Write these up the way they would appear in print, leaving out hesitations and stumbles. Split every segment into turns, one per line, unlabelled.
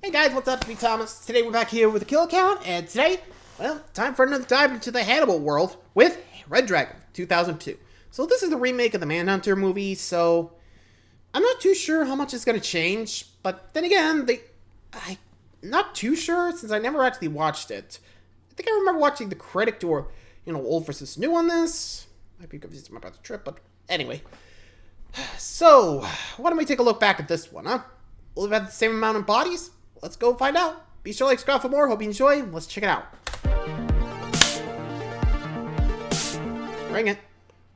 Hey guys, what's up? It's me, Thomas. Today we're back here with a kill account, and today, well, time for another dive into the Hannibal world with Red Dragon 2002. So this is the remake of the Manhunter movie, so I'm not too sure how much it's going to change, but then again, I'm not too sure since I never actually watched it. I think I remember watching the critic do old versus new on this. Might be confused about the trip, but anyway. So, why don't we take a look back at this one, huh? Will it have the same amount of bodies? Let's go find out. Be sure to like, subscribe for more. Hope you enjoy. Let's check it out. Bring it.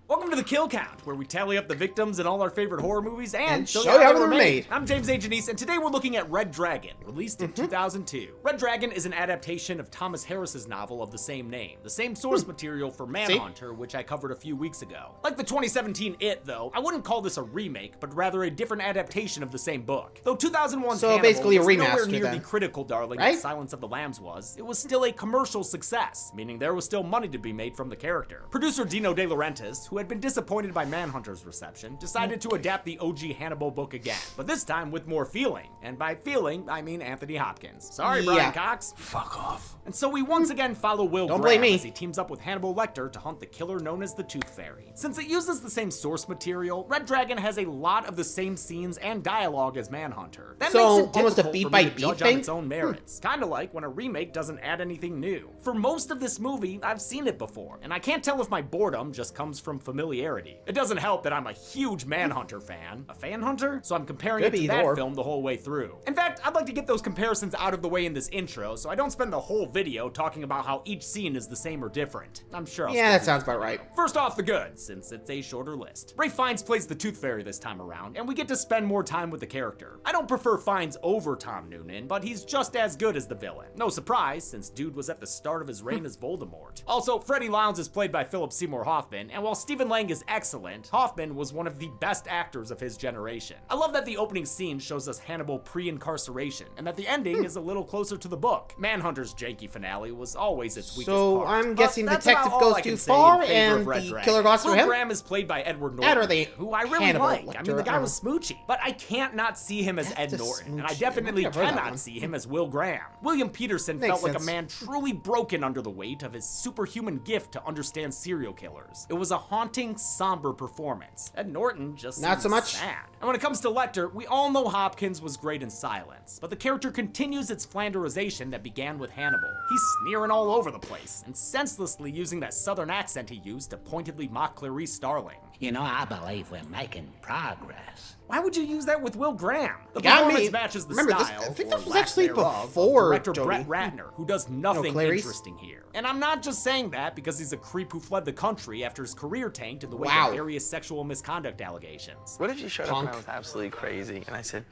Welcome to the Kill Count, where we tally up the victims in all our favorite horror movies and
show you how they were made.
I'm James A. Janice, and today we're looking at Red Dragon, released in 2002. Red Dragon is an adaptation of Thomas Harris's novel of the same name, the same source material for Manhunter, which I covered a few weeks ago. Like the 2017 It, though, I wouldn't call this a remake, but rather a different adaptation of the same book. Though 2001's
so
Hannibal
basically a
was
remaster,
nowhere near
then.
the critical darling
Right?
that Silence of the Lambs was, it was still a commercial success, meaning there was still money to be made from the character. Producer Dino De Laurentiis, who had been disappointed by Manhunter's reception, decided to adapt the OG Hannibal book again, but this time with more feeling. And by feeling, I mean Anthony Hopkins. Sorry, Brian Cox.
Fuck off.
And so we once again follow Will
Don't
Graham
blame me.
as he teams up with Hannibal Lecter to hunt the killer known as the Tooth Fairy. Since it uses the same source material, Red Dragon has a lot of the same scenes and dialogue as Manhunter. That
So,
makes it
almost a
difficult
beat
for
by
me to
beat
judge
thing?
on its own merits. Kinda like when a remake doesn't add anything new. For most of this movie, I've seen it before, and I can't tell if my boredom just comes from familiarity. It doesn't help that I'm a huge Manhunter fan. A fan hunter? So I'm comparing it to that film the whole way through. In fact, I'd like to get those comparisons out of the way in this intro, so I don't spend the whole video talking about how each scene is the same or different. I'm sure I'll
Yeah, that sounds about right.
First off, the goods, since it's a shorter list. Ralph Fiennes plays the Tooth Fairy this time around, and we get to spend more time with the character. I don't prefer Fiennes over Tom Noonan, but he's just as good as the villain. No surprise, since dude was at the start of his reign as Voldemort. Also, Freddie Lounds is played by Philip Seymour Hoffman, and while Stephen Lang is excellent, Hoffman was one of the best actors of his generation. I love that the opening scene shows us Hannibal pre-incarceration, and that the ending is a little closer to the book. Manhunter's janky finale was always its weakest part.
So I'm guessing
But that's
detective
about all
goes
I can
too
say in
far,
favor
and
of Red
the
Dragon.
killer goes for
Will
him.
Graham is played by Edward
That or
Norton,
the
who I really
Hannibal
like. I mean, the
Lecter,
guy was smoochy, but I can't not see him as Ed
That's
Norton, and I
smoochy.
definitely
I've heard that one.
cannot see him as Will Graham. William Peterson
Makes
felt like a
sense.
man truly broken under the weight of his superhuman gift to understand serial killers. It was a haunting, somber performance. Ed Norton just
Not so
seemed
much.
sad. And when it comes to Lecter, we all know Hopkins was great in Silence, but the character continues its Flanderization that began with Hannibal. He's sneering all over the place, and senselessly using that southern accent he used to pointedly mock Clarice Starling.
You know, I believe we're making progress.
Why would you use that with Will Graham? The
got
performance
me.
matches the
Remember,
style,
I think
or
this was
lack
actually
thereof,
before
of director
Jody.
Brett Ratner, who does nothing
Clarice.
interesting here. And I'm not just saying that because he's a creep who fled the country after his career tanked in the wake
Wow.
of various sexual misconduct allegations.
What if you showed up
Punk.
and I was absolutely crazy and I said,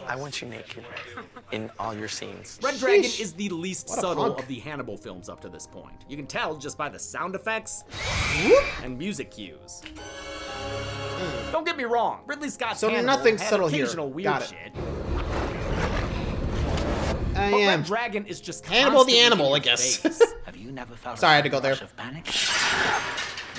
I want you naked in all your scenes?
Red Dragon
Sheesh.
is the least
What a
subtle
punk.
of the Hannibal films up to this point. You can tell just by the sound effects and music cues. Don't get me wrong, Ridley Scott's
So
Hannibal
nothing
had
subtle here.
occasional weird
Got it.
shit.
I
But
am
Red Dragon is just
Hannibal the
constantly
animal,
in
I
your
guess.
face.
Have you never felt
Sorry, I
a
had to go
sudden
there.
rush of panic?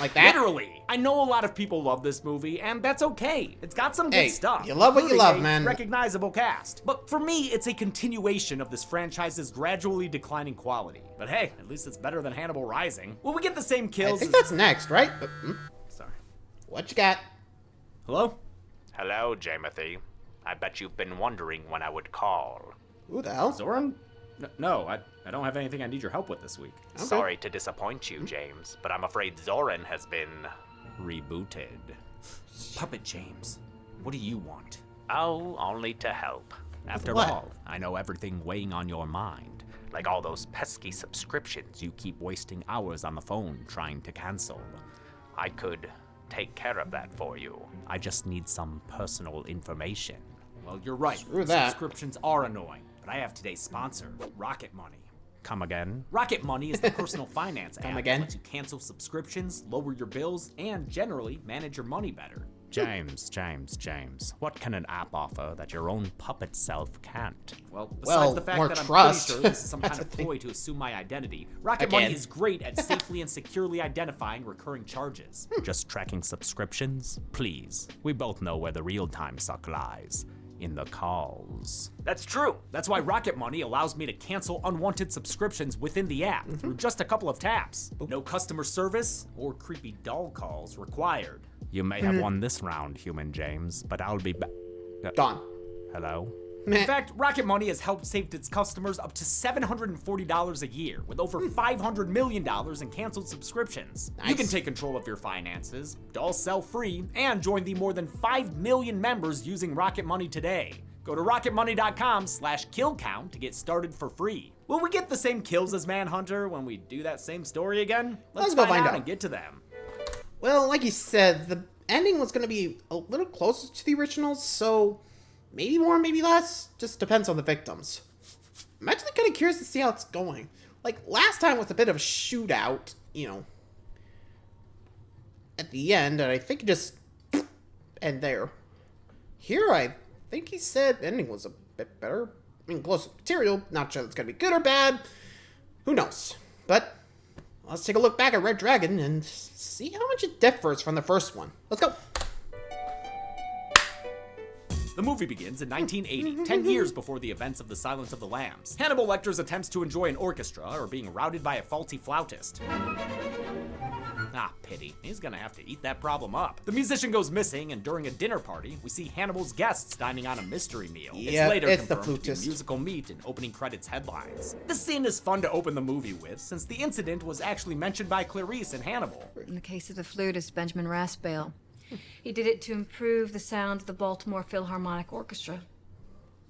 like that.
Literally. I know a lot of people love this movie, and that's okay. It's got some
Hey,
good stuff.
you love what you
including
love,
a
man.
Recognizable cast. But for me, it's a continuation of this franchise's gradually declining quality. But hey, at least it's better than Hannibal Rising. Will we get the same
I
kills
think
as...
that's next, right?
Sorry.
What you got?
Hello?
Hello, Jamothy. I bet you've been wondering when I would call.
Who the hell?
Zoran? No, I don't have anything I need your help with this week.
Okay.
Sorry to disappoint you, James, but I'm afraid Zoran has been
Rebooted. Puppet James, what do you want?
oh, only to help.
After
What?
all, I know everything weighing on your mind. Like all those pesky subscriptions you keep wasting hours on the phone trying to cancel.
I could take care of that for you.
I just need some personal information. Well, you're right.
Screw that.
Subscriptions are annoying, but I have today's sponsor, Rocket Money. Come again? Rocket Money is the personal finance app
again?
that lets you cancel subscriptions, lower your bills, and generally manage your money better. James, what can an app offer that your own puppet self can't? Well, besides
Well,
the fact
more
that I'm
trust.
pretty sure this is some
That's
kind of
the thing.
ploy to assume my identity, Rocket
Again.
Money is great at safely and securely identifying recurring charges. Just tracking subscriptions? Please. We both know where the real-time suck lies. in the calls.
That's true.
That's why Rocket Money allows me to cancel unwanted subscriptions within the app through just a couple of taps. No customer service or creepy doll calls required. You may have won this round, Human James, but I'll be back.
Gone.
Hello?
Meh.
In fact, Rocket Money has helped save its customers up to $740 a year, with over $500 million in canceled subscriptions.
Nice.
You can take control of your finances, dolls sell free, and join the more than 5 million members using Rocket Money today. Go to rocketmoney.com/killcount to get started for free. Will we get the same kills as Manhunter when we do that same story again?
Let's go find out
and get to them.
Well, like you said, the ending was going to be a little closer to the originals, so maybe more, maybe less. Just depends on the victims. I'm actually kind of curious to see how it's going. Like, last time was a bit of a shootout, you know, at the end, and I think it just end there. Here, I think he said ending was a bit better. I mean, close material, not sure it's going to be good or bad. Who knows? But let's take a look back at Red Dragon and see how much it differs from the first one. Let's go.
The movie begins in 1980, 10 years before the events of The Silence of the Lambs. Hannibal Lecter's attempts to enjoy an orchestra are being routed by a faulty flautist. Ah, pity. He's gonna have to eat that problem up. The musician goes missing, and during a dinner party, we see Hannibal's guests dining on a mystery meal.
Yep,
it's later
it's the
confirmed to be
flutist.
musical meat in opening credits headlines. This scene is fun to open the movie with, since the incident was actually mentioned by Clarice in Hannibal.
In the case of the flutist, Benjamin Raspail, he did it to improve the sound of the Baltimore Philharmonic Orchestra,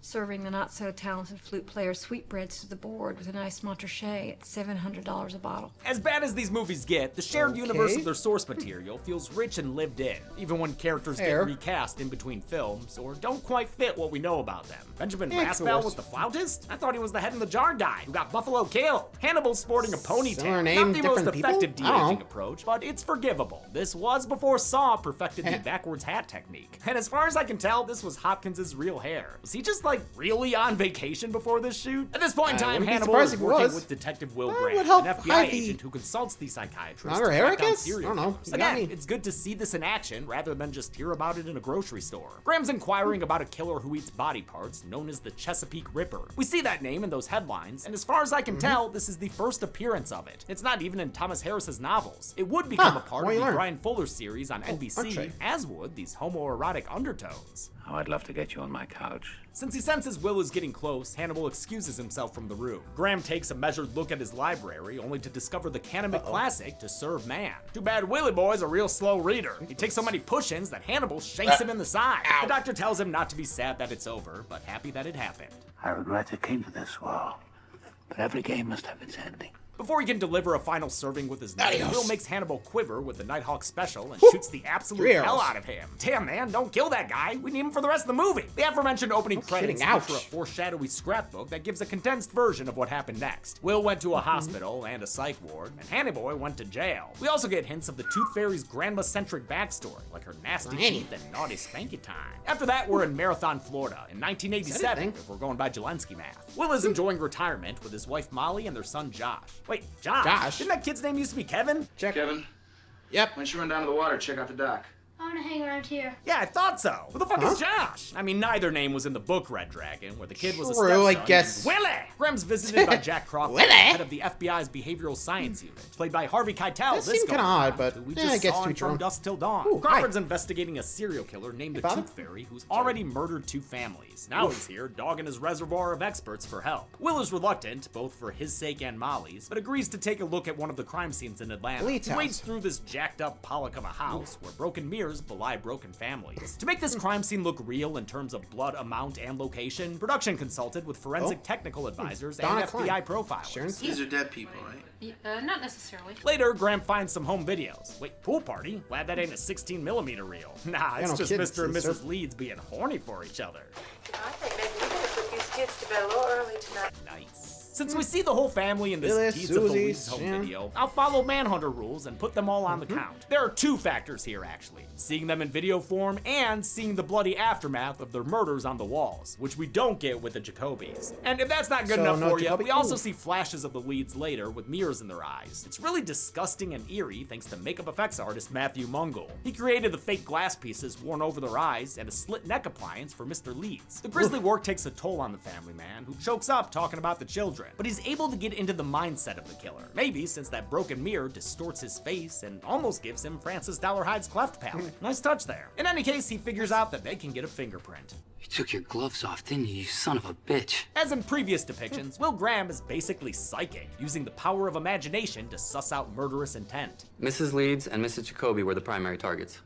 serving the not-so-talented flute player sweetbreads to the board with an iced Montrachet at $700 a bottle.
As bad as these movies get, the shared universe
Okay.
of their source material feels rich and lived in, even when characters
Fair.
get recast in between films or don't quite fit what we know about them. Benjamin
Yeah,
Raspail
course.
was the flautist? I thought he was the head in the jar guy who got Buffalo killed. Hannibal's sporting a ponytail.
Similar name,
Not the most
different people?
effective
I don't
de-aging
know.
approach, but it's forgivable. This was before Saw perfected the backwards hat technique. And as far as I can tell, this was Hopkins' real hair. Was he just like really on vacation before this shoot? At this point in time,
wouldn't be
Hannibal
surprised
is
if he
working
was.
with Detective Will
That
Grant,
would help
an FBI
hide the-
agent who consults the psychiatrist
Not
to
her hair,
track
I
down
guess?
serial
I don't know.
killers.
You got
Again,
me.
it's good to see this in action rather than just hear about it in a grocery store. Graham's inquiring about a killer who eats body parts known as the Chesapeake Ripper. We see that name in those headlines, and as far as I can tell, this is the first appearance of it. It's not even in Thomas Harris's novels. It would become a part
what
of
you
the
learn?
Brian Fuller series on NBC,
entree.
as would these homoerotic undertones.
Oh, I'd love to get you on my couch.
Since he senses Will is getting close, Hannibal excuses himself from the room. Graham takes a measured look at his library, only to discover the Cannabis classic To Serve Man. Too bad Willie Boy's a real slow reader. He takes so many push-ins that Hannibal shanks him in the side. The doctor tells him not to be sad that it's over, but happy that it happened.
I regret it came to this, world, but every game must have its ending.
Before he can deliver a final serving with his knife,
Adios.
Will makes Hannibal quiver with the Nighthawk special and
Whew.
shoots the absolute
3
hell
arrows.
out of him. Damn, man, don't kill that guy. We need him for the rest of the movie. The aforementioned opening credits
kidding,
feature a
ouch.
foreshadowy scrapbook that gives a condensed version of what happened next. Will went to a hospital and a psych ward, and Hannibal went to jail. We also get hints of the Tooth Fairy's grandma-centric backstory, like her nasty
Granny.
teeth and naughty spanky time. After that, we're in Marathon, Florida, in 1987,
anything?
if we're going by Jelensky math. Will is enjoying retirement with his wife Molly and their son Josh. Wait, Josh? Didn't that kid's name used to be Kevin?
Check.
Kevin,
Yep.
why don't you run down to the water, check out the dock?
I want to hang around here.
Yeah, I thought so. Who the fuck is Josh? I mean, neither name was in the book Red Dragon, where the kid was a
True,
stepson
I guess.
named Willie! Graham's visited by Jack Crawford,
Willie?
head of the FBI's Behavioral Science Unit, played by Harvey Keitel.
That
This
seemed kinda
go-around,
odd, but,
who we
yeah,
just
I guess
saw
to
in
each their
From
own.
Dusk Till Dawn.
Ooh,
Crawford's
hi.
investigating a serial killer named the
About
Tooth
it?
Fairy, who's already murdered 2 families. Now he's here, dogging his reservoir of experts for help. Will is reluctant, both for his sake and Molly's, but agrees to take a look at one of the crime scenes in Atlanta.
Elite's
He wades
house.
through this jacked-up Pollock of a house where broken mirrors belie broken families. To make this crime scene look real in terms of blood amount and location, production consulted with forensic technical advisors and
Donna
FBI
Klein.
profilers.
Sharon
These are dead people, right?
Not necessarily.
Later, Graham finds some home videos. Wait, pool party? Glad that ain't a 16mm reel. Nah, it's
no
just
kidding,
Mr. and
sister.
Mrs. Leeds being horny for each other.
I think maybe we better put these kids to bed a little early tonight.
Nice. Since we see the whole family in this
Billy,
Deeds of the
Susie,
Weeds home
Sam.
video, I'll follow Manhunter rules and put them all on the count. There are two factors here, actually. Seeing them in video form and seeing the bloody aftermath of their murders on the walls, which we don't get with the Jacobys. And if that's not good
So
enough
no
for you,
Jacoby?
we also
Ooh.
see flashes of the leads later with mirrors in their eyes. It's really disgusting and eerie thanks to makeup effects artist Matthew Mungle. He created the fake glass pieces worn over their eyes and a slit neck appliance for Mr. Leeds. The grisly work takes a toll on the family man, who chokes up talking about the children, but he's able to get into the mindset of the killer. Maybe since that broken mirror distorts his face and almost gives him Francis Dollarhide's cleft palate. Nice touch there. In any case, he figures out that they can get a fingerprint.
You took your gloves off, didn't you, you son of a bitch?
As in previous depictions, Will Graham is basically psychic, using the power of imagination to suss out murderous intent.
Mrs. Leeds and Mrs. Jacoby were the primary targets.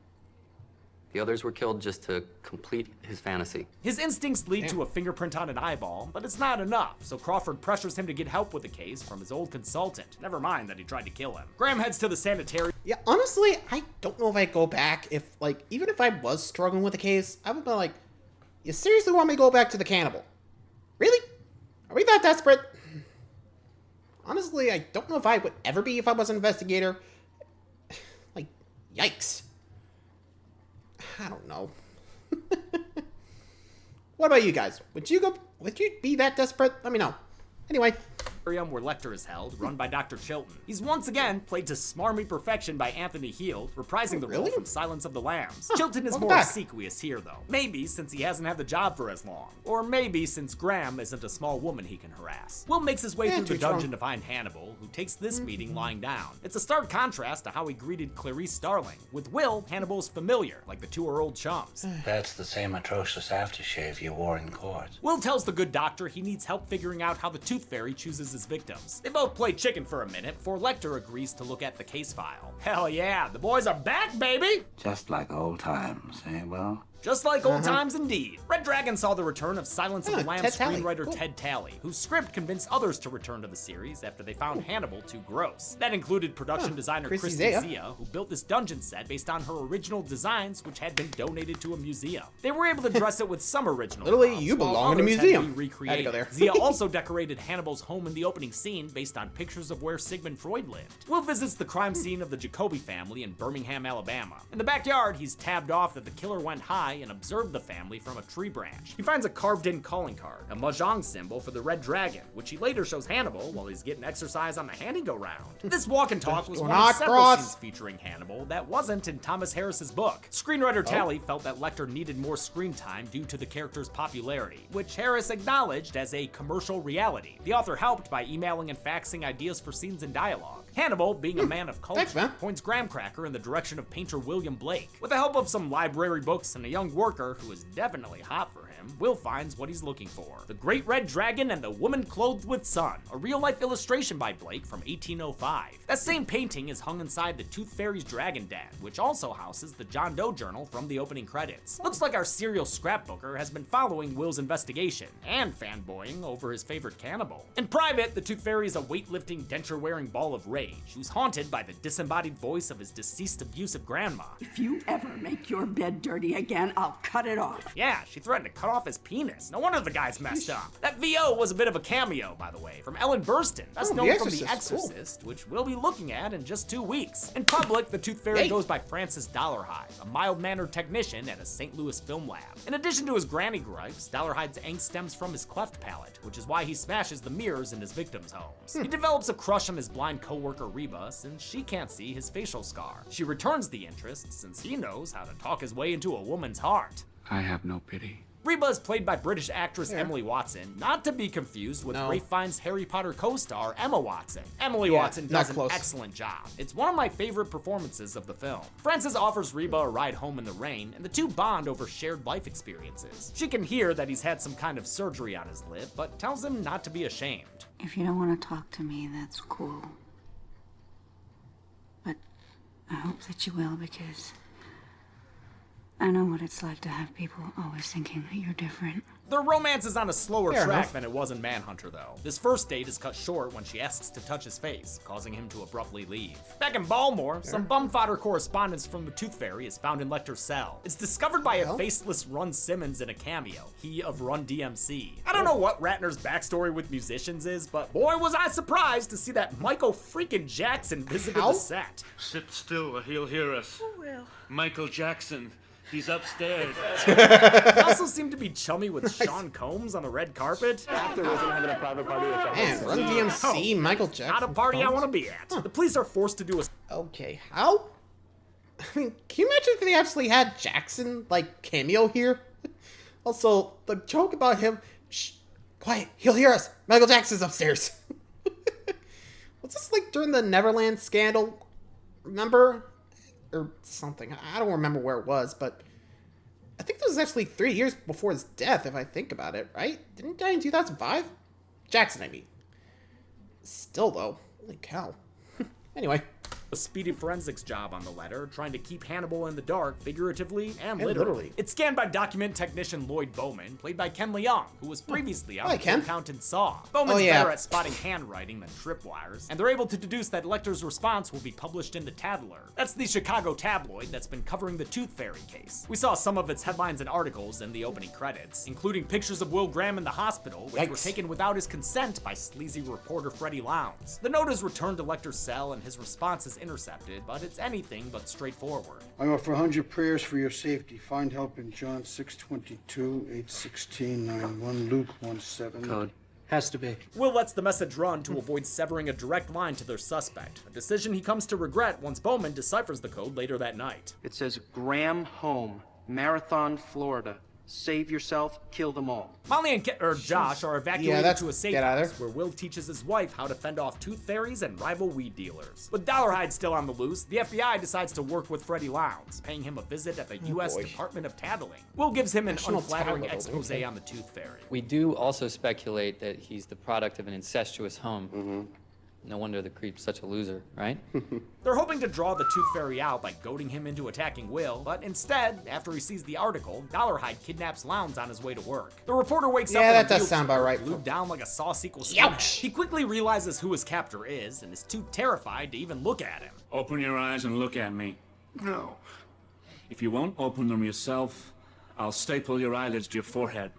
The others were killed just to complete his fantasy.
His instincts lead to a fingerprint on an eyeball, but it's not enough, so Crawford pressures him to get help with the case from his old consultant. Never mind that he tried to kill him. Graham heads to the sanitarium.
Yeah, honestly, I don't know if I'd go back if, like, even if I was struggling with the case, I would be like, you seriously want me to go back to the cannibal? Really? Are we that desperate? Honestly, I don't know if I would ever be if I was an investigator. Like, yikes. I don't know. What about you guys? Would you be that desperate? Let me know. Anyway.
Where Lecter is held, run by Dr. Chilton. He's once again played to smarmy perfection by Anthony Heald, reprising the role
really?
from Silence of the Lambs.
Huh,
Chilton is
welcome
more
back.
obsequious here, though. Maybe since he hasn't had the job for as long. Or maybe since Graham isn't a small woman he can harass. Will makes his way
Yeah,
through the
too strong.
dungeon to find Hannibal, who takes this meeting lying down. It's a stark contrast to how he greeted Clarice Starling. With Will, Hannibal's familiar, like the two are old chums.
That's the same atrocious aftershave you wore in court.
Will tells the good doctor he needs help figuring out how the Tooth Fairy chooses his victims. They both play chicken for a minute before Lecter agrees to look at the case file. Hell yeah, the boys are back, baby!
Just like old times, eh, Will?
Just like old times indeed. Red Dragon saw the return of Silence of the Lambs
Ted Talley.
screenwriter
Cool.
Ted Talley, whose script convinced others to return to the series after they found Hannibal too gross. That included production designer
Chrissy
Christy
Zia.
Zia, who built this dungeon set based on her original designs, which had been donated to a museum. They were able to dress it with some original
Literally,
props,
you
while
belong in a
others had to
museum.
be
Had to
recreated.
go there.
Zia also decorated Hannibal's home in the opening scene based on pictures of where Sigmund Freud lived. Will visits the crime scene of the Jacoby family in Birmingham, Alabama. In the backyard, he's tabbed off that the killer went high and observed the family from a tree branch. He finds a carved-in calling card, a mahjong symbol for the Red Dragon, which he later shows Hannibal while he's getting exercise on the handy-go-round. This walk and talk was
Do
one of
not
several
cross.
scenes featuring Hannibal that wasn't in Thomas Harris's book. Screenwriter Talley felt that Lecter needed more screen time due to the character's popularity, which Harris acknowledged as a commercial reality. The author helped by emailing and faxing ideas for scenes and dialogue. Hannibal, being a man of culture,
Thanks, man.
points Graham Cracker in the direction of painter William Blake. With the help of some library books and a young worker who is definitely hot for him, Will finds what he's looking for. The Great Red Dragon and the Woman Clothed with Sun, a real-life illustration by Blake from 1805. That same painting is hung inside the Tooth Fairy's Dragon Den, which also houses the John Doe journal from the opening credits. Looks like our serial scrapbooker has been following Will's investigation, and fanboying over his favorite cannibal. In private, the Tooth Fairy is a weightlifting, denture-wearing ball of rage, who's haunted by the disembodied voice of his deceased abusive grandma.
If you ever make your bed dirty again, I'll cut it off.
Yeah, she threatened to cut off his penis. No wonder the guy's messed up. That VO was a bit of a cameo, by the way, from Ellen Burstyn, best known
The
from The
Exorcist.
Exorcist, which we'll be looking at in just 2 weeks. In public, the Tooth Fairy
Hey.
goes by Francis Dollarhide, a mild-mannered technician at a St. Louis film lab. In addition to his granny gripes, Dollarhide's angst stems from his cleft palate, which is why he smashes the mirrors in his victims' homes. He develops a crush on his blind co-worker Reba, since she can't see his facial scar. She returns the interest, since he knows how to talk his way into a woman's heart.
I have no pity.
Reba is played by British actress Emily Watson, not to be confused with
No.
Ralph Fiennes' Harry Potter co-star Emma Watson. Emily
Yeah,
Watson
not
does an
close.
excellent job. It's one of my favorite performances of the film. Frances offers Reba a ride home in the rain, and the two bond over shared life experiences. She can hear that he's had some kind of surgery on his lip, but tells him not to be ashamed.
If you don't want to talk to me, that's cool. But I hope that you will, because I know what it's like to have people always thinking that you're different.
Their romance is on a slower
Fair
track
enough.
than it was in Manhunter, though. This first date is cut short when she asks to touch his face, causing him to abruptly leave. Back in Baltimore, some bum fodder correspondence from the Tooth Fairy is found in Lecter's cell. It's discovered by a faceless Run Simmons in a cameo, he of Run DMC. I don't know what Ratner's backstory with musicians is, but boy was I surprised to see that Michael freaking Jackson visited the set.
Sit still or he'll hear us. Who will? Michael Jackson. He's upstairs.
He also seemed to be chummy with Sean Combs on the red carpet.
Man, Run DMC, Michael Jackson.
Not a party I want to be at. The police are forced to do a...
Okay, how? I mean, can you imagine if they actually had Jackson, like, cameo here? Also, the joke about him... Shh, quiet, he'll hear us. Michael Jackson's upstairs. Was this, like, during the Neverland scandal? Remember? Or something. I don't remember where it was, but... I think this was actually 3 years before his death, if I think about it, right? Didn't he die in 2005? Jackson, I mean. Still, though. Holy cow. Anyway.
A speedy forensics job on the letter, trying to keep Hannibal in the dark, figuratively and literally. It's scanned by document technician Lloyd Bowman, played by Ken Leung, who was previously on the Count and Saw. Bowman's better at spotting handwriting than tripwires, and they're able to deduce that Lecter's response will be published in the Tattler. That's the Chicago tabloid that's been covering the Tooth Fairy case. We saw some of its headlines and articles in the opening credits, including pictures of Will Graham in the hospital, which were taken without his consent by sleazy reporter Freddie Lowndes. The note is returned to Lecter's cell, and his response is intercepted, but it's anything but straightforward.
I offer 100 prayers for your safety. Find help in John 6:22, 8:16, 9:1, Luke 1:7.
Code.
Has to be.
Will lets the message run to avoid severing a direct line to their suspect, a decision he comes to regret once Bowman deciphers the code later that night.
It says Graham Home, Marathon, Florida. Save yourself, kill them all.
Molly and Josh are evacuated to a safe
get out of
house where Will teaches his wife how to fend off tooth fairies and rival weed dealers. With Dollarhide still on the loose, the FBI decides to work with Freddie Lowndes, paying him a visit at the U.S. Department of Tattling. Will gives him an unflattering expose on the tooth fairy.
We do also speculate that he's the product of an incestuous home. No wonder the creep's such a loser, right?
They're hoping to draw the Tooth Fairy out by goading him into attacking Will, but instead, after he sees the article, Dollarhide kidnaps Lowndes on his way to work. The reporter wakes up
that does sound about right.
Glued down like a Saw sequel skinhead. He quickly realizes who his captor is and is too terrified to even look at him.
Open your eyes and look at me.
No.
If you won't open them yourself, I'll staple your eyelids to your forehead.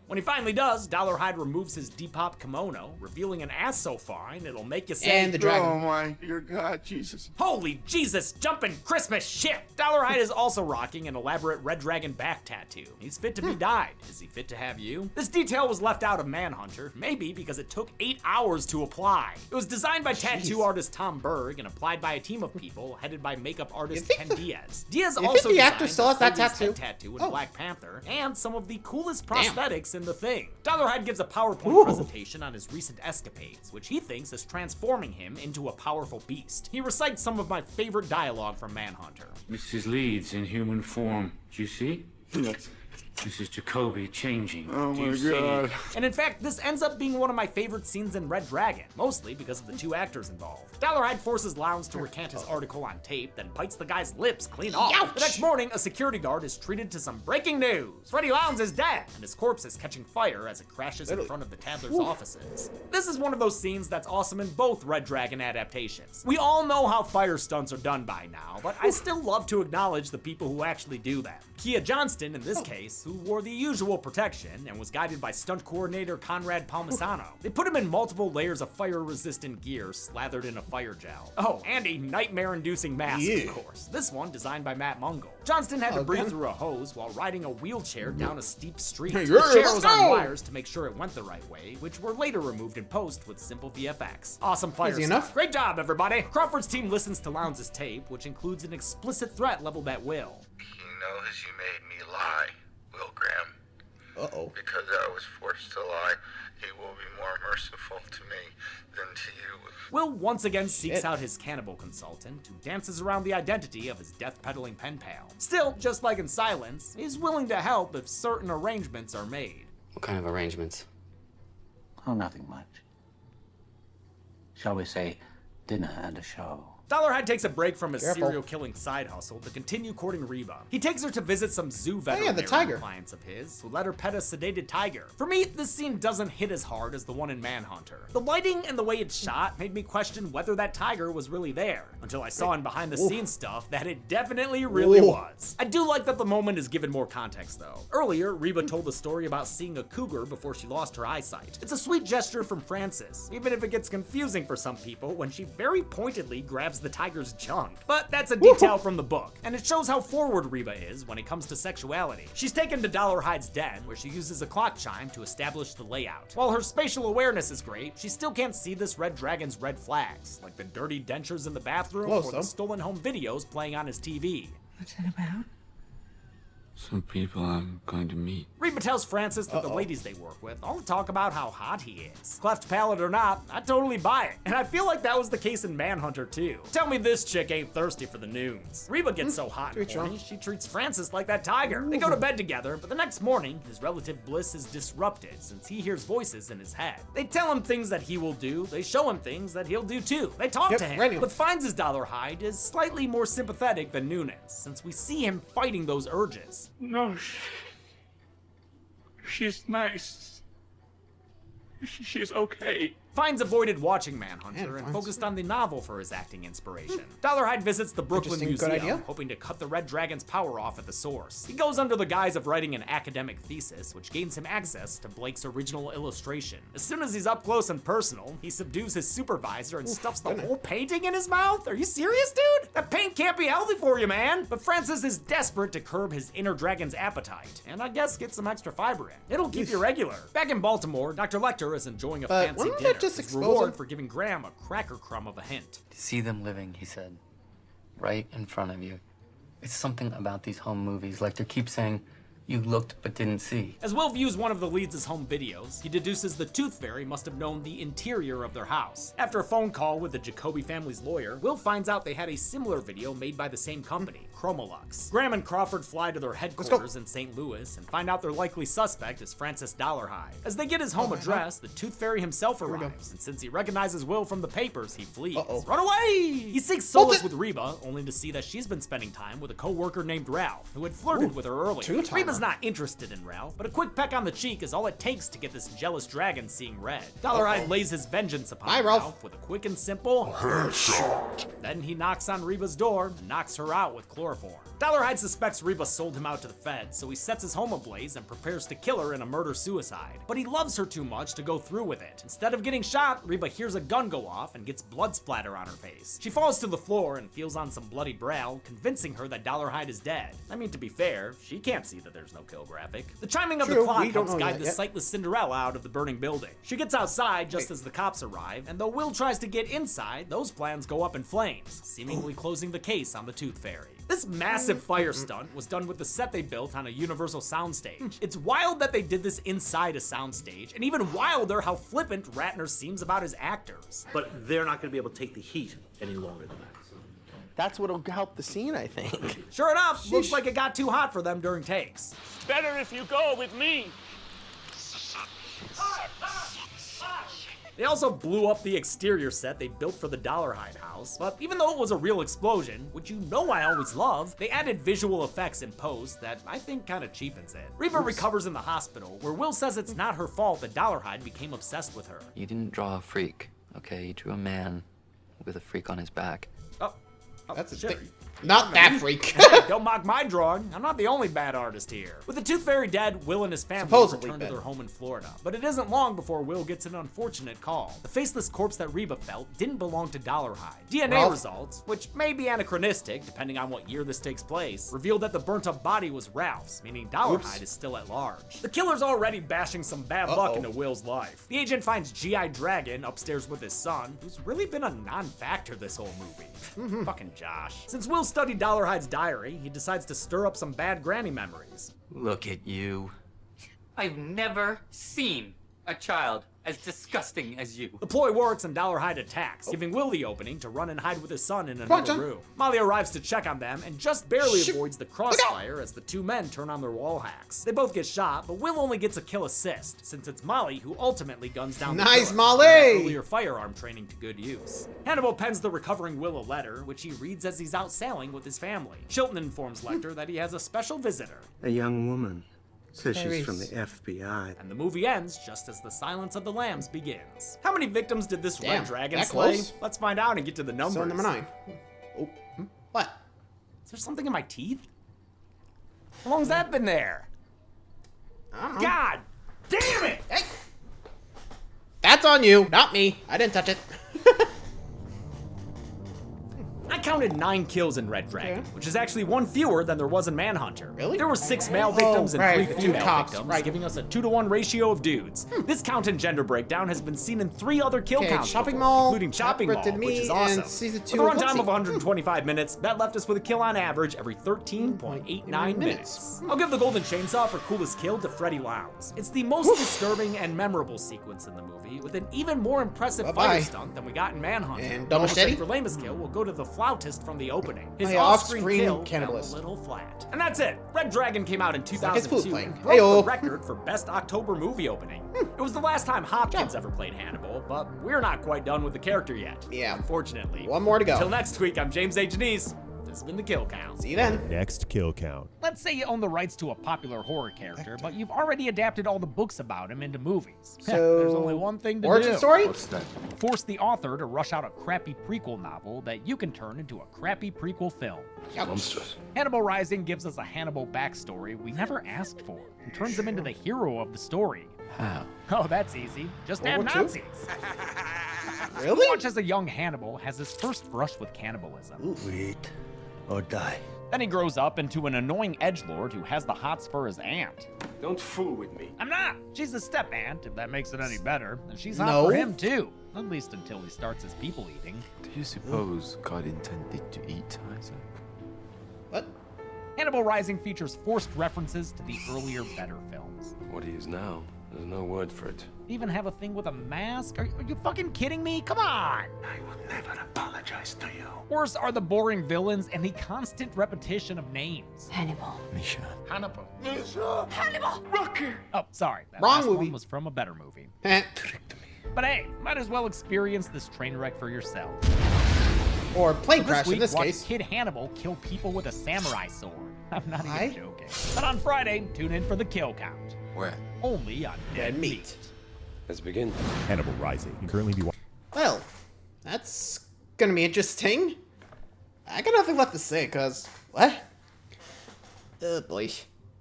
When he finally does, Dollarhide removes his Depop kimono, revealing an ass so fine it'll make you say,
And the dragon.
Oh my dear God, Jesus.
"Holy Jesus, jumping Christmas shit!" Dollarhide is also rocking an elaborate red dragon back tattoo. He's fit to be dyed. Is he fit to have you? This detail was left out of Manhunter, maybe because it took 8 hours to apply. It was designed by tattoo artist Tom Berg and applied by a team of people headed by makeup artist Ken Diaz. Diaz also
the actor
designed
still has that
previous
tattoo?
head tattoo in Black Panther and some of the coolest prosthetics in The Thing. Dollarhide gives a PowerPoint presentation on his recent escapades, which he thinks is transforming him into a powerful beast. He recites some of my favorite dialogue from Manhunter.
Mrs. Leeds in human form. Do you see?
Yes.
Mrs. Jacoby changing.
Oh
Do you
my
see?
God.
And in fact, this ends up being one of my favorite scenes in Red Dragon, mostly because of the two actors involved. Dollarhide forces Lowndes to recant his article on tape, then bites the guy's lips clean off. The next morning, a security guard is treated to some breaking news. Freddie Lowndes is dead, and his corpse is catching fire as it crashes in front of the Tattler's offices. This is one of those scenes that's awesome in both Red Dragon adaptations. We all know how fire stunts are done by now, but I still love to acknowledge the people who actually do them. Kia Johnston, in this case, who wore the usual protection and was guided by stunt coordinator Conrad Palmisano. They put him in multiple layers of fire-resistant gear slathered in a fire gel. Oh, and a nightmare-inducing mask, of course. This one designed by Matt Mungle. Johnston had to breathe through a hose while riding a wheelchair down a steep street. The chair was on wires to make sure it went the right way, which were later removed in post with simple VFX. Awesome fire stuff. Great job, everybody! Crawford's team listens to Lowndes' tape, which includes an explicit threat leveled at Will.
He knows you made me lie, Will Graham. Because I was forced to lie, he will be more merciful to me than to you.
Will once again seeks out his cannibal consultant, who dances around the identity of his death-peddling pen pal. Still, just like in Silence, he's willing to help if certain arrangements are made.
What kind of arrangements?
Oh, nothing much. Shall we say dinner and a show?
Dollarhide takes a break from his
Careful.
serial-killing side hustle to continue courting Reba. He takes her to visit some zoo veterinarian
the tiger.
clients of his who let her pet a sedated tiger. For me, this scene doesn't hit as hard as the one in Manhunter. The lighting and the way it's shot made me question whether that tiger was really there, until I saw in behind-the-scenes stuff that it definitely really was. I do like that the moment is given more context, though. Earlier, Reba told the story about seeing a cougar before she lost her eyesight. It's a sweet gesture from Frances, even if it gets confusing for some people when she very pointedly grabs the tiger's junk. But that's a detail from the book, and it shows how forward Reba is when it comes to sexuality. She's taken to Dollarhide's den, where she uses a clock chime to establish the layout. While her spatial awareness is great, she still can't see this red dragon's red flags, like the dirty dentures in the bathroom or the stolen home videos playing on his TV.
What's it about?
Some people I'm going to meet.
Reba tells Frances that the ladies they work with all talk about how hot he is. Cleft palate or not, I totally buy it. And I feel like that was the case in Manhunter too. Tell me this chick ain't thirsty for the noons. Reba gets so hot and horny, she treats Frances like that tiger. They go to bed together, but the next morning, his relative bliss is disrupted since he hears voices in his head. They tell him things that he will do, they show him things that he'll do too. They talk to him, but finds his Dollarhide is slightly more sympathetic than Noonan's, since we see him fighting those urges.
No, she's nice. She's okay.
Fines avoided watching Manhunter and focused on the novel for his acting inspiration. Dollarhide visits the Brooklyn Museum, hoping to cut the Red Dragon's power off at the source. He goes under the guise of writing an academic thesis, which gains him access to Blake's original illustration. As soon as he's up close and personal, he subdues his supervisor and stuffs the whole painting in his mouth? Are you serious, dude? That paint can't be healthy for you, man! But Francis is desperate to curb his inner dragon's appetite, and I guess get some extra fiber in. It'll keep you regular. Back in Baltimore, Dr. Lecter is enjoying a fancy dinner. His reward for giving Graham a cracker crumb of a hint.
To see them living, he said, right in front of you. It's something about these home movies, like they keep saying, you looked but didn't see.
As Will views one of the leads' home videos, he deduces the Tooth Fairy must have known the interior of their house. After a phone call with the Jacoby family's lawyer, Will finds out they had a similar video made by the same company, Chromolux. Graham and Crawford fly to their headquarters in St. Louis and find out their likely suspect is Francis Dollarhide. As they get his home address, the Tooth Fairy himself arrives, and since he recognizes Will from the papers, he flees. Run away! He seeks solace with Reba, only to see that she's been spending time with a co-worker named Ralph, who had flirted with her earlier. Reba's not interested in Ralph, but a quick peck on the cheek is all it takes to get this jealous dragon seeing red. Dollarhide lays his vengeance upon Ralph with a quick and simple headshot. Then he knocks on Reba's door and knocks her out with chloroform. Dollarhide suspects Reba sold him out to the feds, so he sets his home ablaze and prepares to kill her in a murder-suicide. But he loves her too much to go through with it. Instead of getting shot, Reba hears a gun go off and gets blood splatter on her face. She falls to the floor and feels on some bloody brow, convincing her that Dollarhide is dead. I mean, to be fair, she can't see that there's no kill graphic. The chiming of the clock helps guide the sightless Cinderella out of the burning building. She gets outside just as the cops arrive, and though Will tries to get inside, those plans go up in flames, seemingly closing the case on the Tooth Fairy. This massive fire stunt was done with the set they built on a Universal soundstage. It's wild that they did this inside a soundstage, and even wilder how flippant Ratner seems about his actors.
But they're not going to be able to take the heat any longer than that.
That's what'll help the scene, I think.
Sure enough, looks like it got too hot for them during takes.
Better if you go with me.
They also blew up the exterior set they built for the Dollarhide house, but even though it was a real explosion, which you know I always love, they added visual effects in post that I think kinda cheapens it. Reba recovers in the hospital, where Will says it's not her fault that Dollarhide became obsessed with her.
You didn't draw a freak, okay? You drew a man with a freak on his back.
That's a thing. Not that freak.
Hey, don't mock my drawing. I'm not the only bad artist here. With the Tooth Fairy dead, Will and his family return to their home in Florida. But it isn't long before Will gets an unfortunate call. The faceless corpse that Reba felt didn't belong to Dollarhide. DNA results, which may be anachronistic depending on what year this takes place, revealed that the burnt up body was Ralph's, meaning Dollarhide is still at large. The killer's already bashing some bad luck into Will's life. The agent finds G.I. Dragon upstairs with his son, who's really been a non-factor this whole movie. Fucking Josh. Since Will studied Dollarhide's diary, he decides to stir up some bad granny memories.
Look at you.
I've never seen
A child as disgusting as you.
The ploy works and Dollarhide attacks, giving Will the opening to run and hide with his son in
on,
another
John.
room. Molly arrives to check on them and just barely avoids the crossfire as the two men turn on their wall hacks. They both get shot, but Will only gets a kill assist, since it's Molly who ultimately guns down the
Nice,
killer,
Molly!
putting that earlier firearm training to good use. Hannibal pens the recovering Will a letter, which he reads as he's out sailing with his family. Chilton informs Lecter that he has a special visitor.
A young woman. Says
There
she's from
is.
the FBI.
And the movie ends just as the Silence of the Lambs begins. How many victims did this
Damn,
red dragon
that
slay?
close?
Let's find out and get to the numbers.
So number 9. Oh, what?
Is there something in my teeth? How long's that been there?
I don't know.
God damn it!
Hey! That's on you, not me. I didn't touch it.
I counted 9 kills in Red Dragon, which is actually 1 fewer than there was in Manhunter.
Really?
There were 6 male victims and
right,
3
the 2
female
cops,
victims,
right.
giving us a 2-to-1 ratio of dudes. This count and gender breakdown has been seen in 3 other kill
Okay,
counts
Shopping
before,
Mall,
including Shopping Mall,
Did Me,
which is
and
awesome.
Season 2
With a
of
runtime
Lipsy.
of 125 minutes, that left us with a kill on average every 13.89 minutes. I'll give the Golden Chainsaw for coolest kill to Freddy Lowndes. It's the most disturbing and memorable sequence in the movie, with an even more impressive
Bye-bye.
fire stunt than we got in Manhunter.
And
The
double
homicide
machete?
for lamest kill will go to the flautist from the opening. His
Oh, yeah,
off-screen
off-screen
kill
cannibalist.
fell a little flat. And that's it. Red Dragon came out in
like his flute
2002
playing.
and broke
Heyo.
the record for best October movie opening. It was the last time Hopkins ever played Hannibal, but we're not quite done with the character yet.
Yeah.
Unfortunately.
One more to go.
Until next week, I'm James A. Janice. This has been the Kill Count.
See you then.
Next kill count.
Let's say you own the rights to a popular horror character, but you've already adapted all the books about him into movies.
So,
There's only one thing to
origin
do.
story?
What's that?
Force the author to rush out a crappy prequel novel that you can turn into a crappy prequel film.
Monstrous.
Hannibal Rising gives us a Hannibal backstory we never asked for, and turns him into the hero of the story.
How?
Oh, that's easy. Just add
World War II?
Nazis.
Really?
Watch as a young Hannibal has his first brush with cannibalism.
Wait or die.
Then he grows up into an annoying edgelord who has the hots for his aunt.
Don't fool with me.
I'm not. She's a step aunt, if that makes it any better. And she's hot
No.
for him too. At least until he starts his people eating.
Do you suppose God intended to eat Isaac?
What?
Hannibal Rising features forced references to the earlier better films.
What he is now, there's no word for it.
They even have a thing with a mask? Are you fucking kidding me? Come on!
I will never apologize to you.
Worse are the boring villains and the constant repetition of names.
Hannibal.
Misha.
Hannibal.
Hannibal!
Rocky.
Oh, sorry. That
Wrong
last
movie.
one was from a better movie.
Tricked me.
But hey, might as well experience this train wreck for yourself.
Or plane
This
crash in
week,
this
watch
case.
Kid Hannibal kill people with a samurai sword. I'm not
Why?
even joking. But on Friday, tune in for the Kill Count.
Where?
Only on Dead Meat.
Let's begin.
Hannibal Rising. You can currently be watching.
Well, that's gonna be interesting. I got nothing left to say, cause what? Oh boy.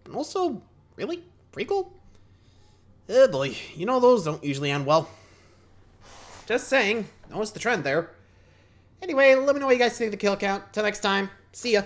And also, really? Prequel? Oh boy, you know those don't usually end well. Just saying, notice the trend there. Anyway, let me know what you guys think of the kill count. Till next time, see ya.